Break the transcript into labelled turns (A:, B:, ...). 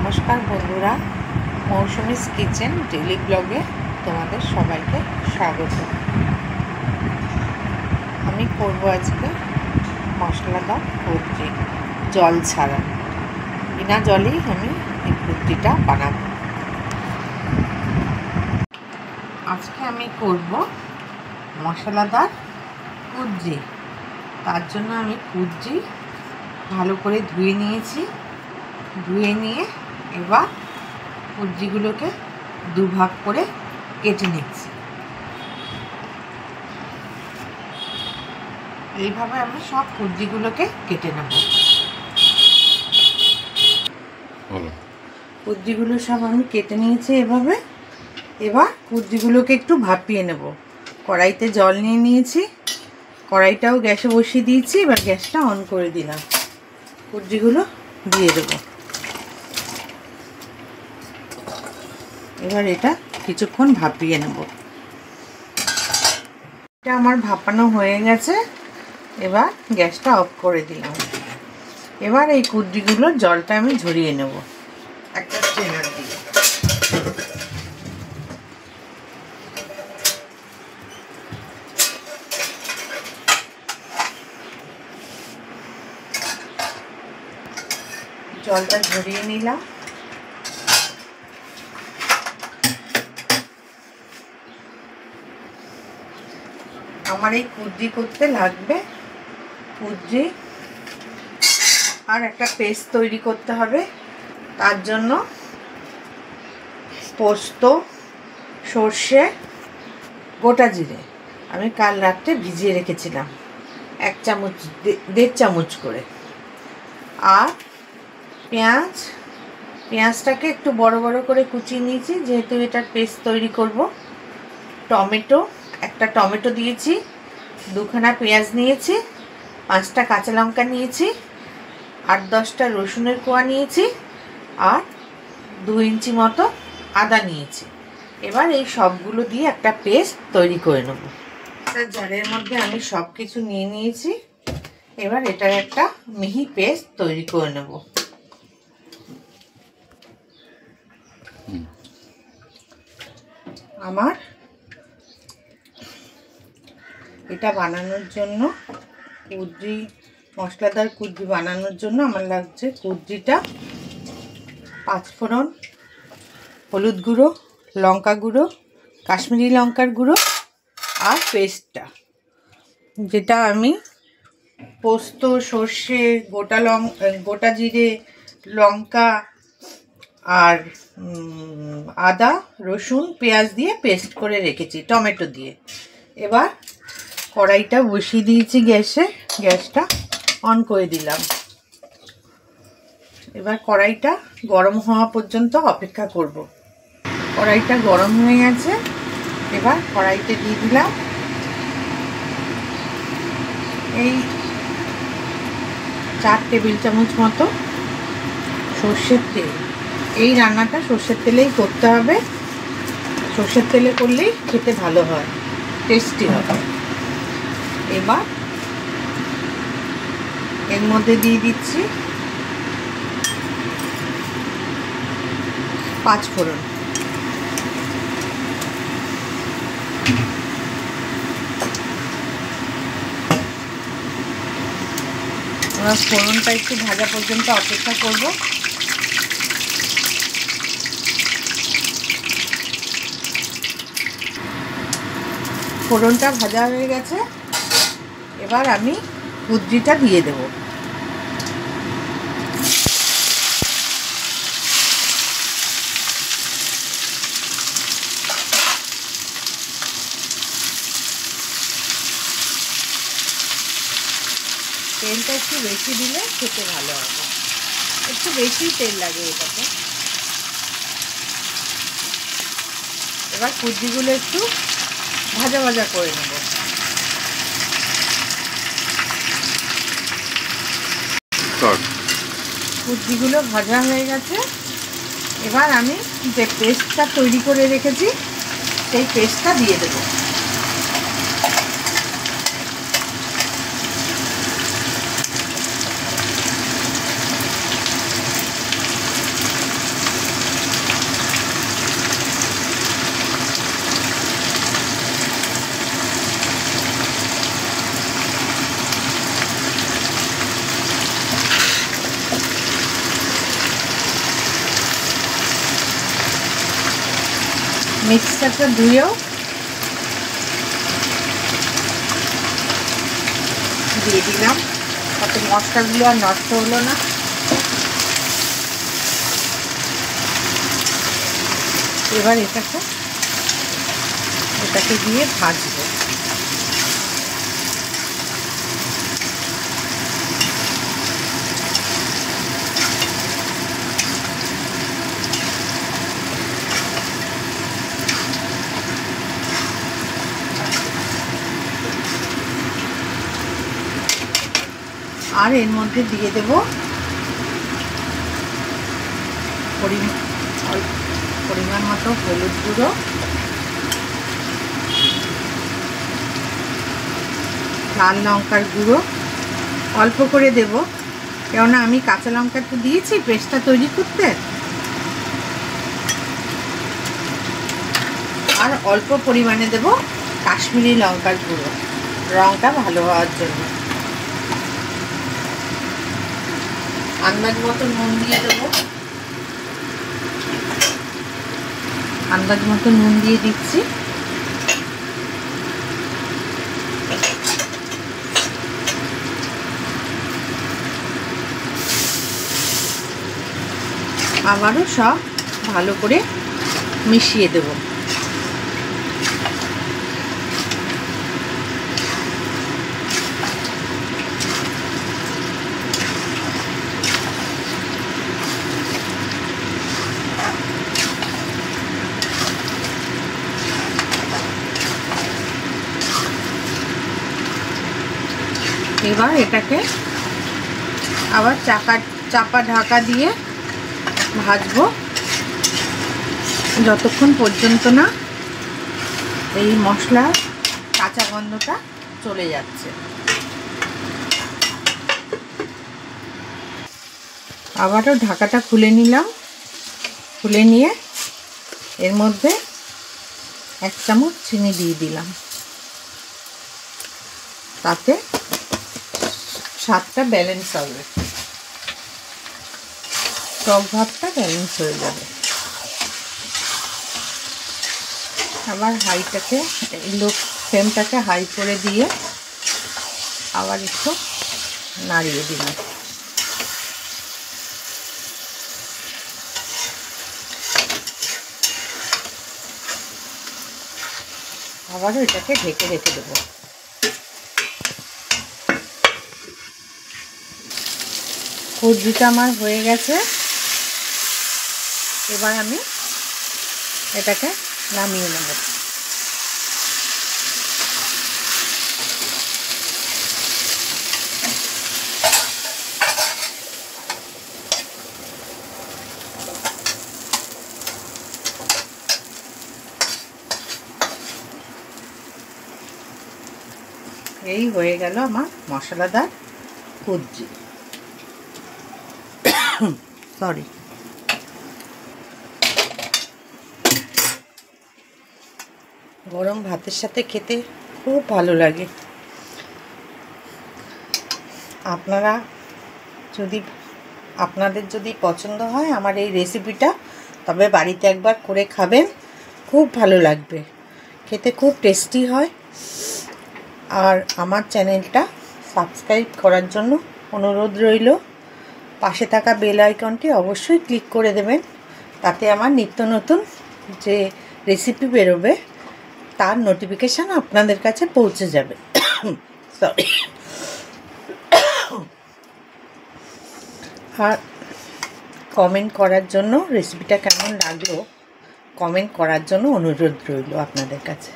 A: নমস্কার বন্ধুরা, Mousumi's kitchen daily ব্লগে তোমাদের সবাইকে স্বাগত। আমি করব আজকে মশলাদার কুদ্রি, জল ছাড়া, বিনা জলেই আমি এই কুদ্রিটা বানাবো। আজকে আমি করব মশলাদার কুদ্রি। তার জন্য আমি কুদ্রি ভালো করে ধুয়ে নিয়েছি। ধুয়ে নিয়ে এবার কুদ্রিগুলোকে দুভাগ করে কেটে নিচ্ছি। এইভাবে আমি সব কুদ্রিগুলোকে কেটে নেব। কুদ্রিগুলো সব আমি কেটে নিয়েছি এভাবে। এবার কুদ্রিগুলোকে একটু ভাপিয়ে নেব। কড়াইতে জল নিয়ে নিয়েছি, কড়াইটাও গ্যাসে বসিয়ে দিয়েছি। এবার গ্যাসটা অন করে দিলাম, কুদ্রিগুলো দিয়ে দেবো। এবার এটা কিছুক্ষণ ভাপিয়ে নেব। এটা আমার ভাপানো হয়ে গেছে। এবার গ্যাসটা অফ করে দিলাম। এবার এই কুদ্রিগুলোর জলটা আমি ঝরিয়ে নেব একটা স্ট্রেনার দিয়ে। জলটা ঝরিয়ে নিলাম। আমার এই কুদ্রি করতে লাগবে কুদ্রি আর একটা পেস্ট তৈরি করতে হবে। তার জন্য পোস্ত, সর্ষে, গোটা জিরে আমি কাল রাত্রে ভিজিয়ে রেখেছিলাম 1 চামচ 1.5 চামচ করে। আর পেঁয়াজটাকে একটু বড় বড় করে কুচিয়ে নিয়েছি, যেহেতু এটার পেস্ট তৈরি করব। টমেটো, একটা টমেটো দিয়েছি, 2খানা পেঁয়াজ নিয়েছি, 5টা কাঁচা লঙ্কা নিয়েছি, 8-10টা রসুনের কোয়া নিয়েছি, আর 2 ইঞ্চি মতো আদা নিয়েছি। এবার এই সবগুলো দিয়ে একটা পেস্ট তৈরি করে নেব। একটা জারের মধ্যে আমি সব কিছু নিয়ে নিয়েছি। এবার এটার একটা মিহি পেস্ট তৈরি করে নেব। আমার এটা বানানোর জন্য কুদ্রি, মশলাদার কুদ্রি বানানোর জন্য আমার লাগছে কুদ্রিটা, 5 ফোড়ন, হলুদ গুঁড়ো, লঙ্কা গুঁড়ো, কাশ্মীরি লঙ্কার গুঁড়ো, আর পেস্টটা, যেটা আমি পোস্ত, সর্ষে, গোটা জিরে, লঙ্কা আর আদা, রসুন, পেঁয়াজ দিয়ে পেস্ট করে রেখেছি, টমেটো দিয়ে। এবার কড়াইটা বসিয়ে দিয়েছি গ্যাসে, গ্যাসটা অন করে দিলাম। এবার কড়াইটা গরম হওয়া পর্যন্ত অপেক্ষা করব। কড়াইটা গরম হয়ে গেছে। এবার কড়াইতে দিয়ে দিলাম এই 4 টেবিল চামচ মতো সর্ষের তেল। এই রান্নাটা সর্ষের তেলেই করতে হবে। সর্ষের তেলে করলেই খেতে ভালো হয়, টেস্টি হবে। এবার এর মধ্যে দিয়ে দিচ্ছি 5 ফোড়ন। এবার ফোড়নটা একটু ভাজা পর্যন্ত অপেক্ষা করব। ফোড়নটা ভাজা হয়ে গেছে। এবার আমি কুদ্রিটা দিয়ে দেব। তেলটা একটু বেশি দিলে খেতে ভালো হবে, একটু বেশি তেল লাগে এটাতে। এবার কুদ্রিগুলো একটু ভাজা ভাজা করে নেব। কুদ্রিগুলো ভাজা হয়ে গেছে। এবার আমি যে পেস্টটা তৈরি করে রেখেছি সেই পেস্টটা দিয়ে দেবো। মিক্সচারটা ধুয়েও দিয়ে দিলাম, তাতে মশলাগুলো আর নষ্ট হলো না। এবার এটাকে দিয়ে ভাজবো। আর এর মধ্যে দিয়ে দেব পরিমাণ মতো হলুদ গুঁড়ো, লাল লঙ্কার গুঁড়ো অল্প করে দেব, কেননা আমি কাঁচা লঙ্কা তো দিয়েছি পেস্টটা তৈরি করতে। আর অল্প পরিমাণে দেব কাশ্মীরি লঙ্কার গুঁড়ো, রঙটা ভালো হওয়ার জন্য। আন্দাজ মতো নুন দিয়ে দেবো, আন্দাজ মতো নুন দিয়ে দিচ্ছি। আবারও সব ভালো করে মিশিয়ে দেব। এবার এটাকে আবার চাপা ঢাকা দিয়ে ভাজবো যতক্ষণ পর্যন্ত না এই মশলার কাঁচা গন্ধটা চলে যাচ্ছে। আবারও ঢাকাটা খুলে নিলাম, খুলে নিয়ে এর মধ্যে 1 চামচ চিনি দিয়ে দিলাম, তাতে স্বাদটা ব্যালেন্স হবে, টক ভাবটা ব্যালেন্স হয়ে যাবে। আবার ফ্লেমটাকে হাই করে দিয়ে আবার একটু নাড়িয়ে দিলাম। আবারও এটাকে ঢেকে রেখে দেবো। কুচবিটা আমার হয়ে গেছে, এবার আমি এটাকে নামিয়ে নেব। এই হয়ে গেল আমার মশলাদার কুচি। সরি, গরম ভাতের সাথে খেতে খুব ভালো লাগে। আপনাদের যদি পছন্দ হয় আমার এই রেসিপিটা, তবে বাড়িতে একবার করে খাবেন, খুব ভালো লাগবে, খেতে খুব টেস্টি হয়। আর আমার চ্যানেলটা সাবস্ক্রাইব করার জন্য অনুরোধ রইল। পাশে থাকা বেল আইকনটি অবশ্যই ক্লিক করে দেবেন, তাতে আমার নিত্য নতুন যে রেসিপি বেরোবে তার নোটিফিকেশান আপনাদের কাছে পৌঁছে যাবে। সরি। আর কমেন্ট করার জন্য, রেসিপিটা কেমন লাগলো কমেন্ট করার জন্য অনুরোধ রইল আপনাদের কাছে।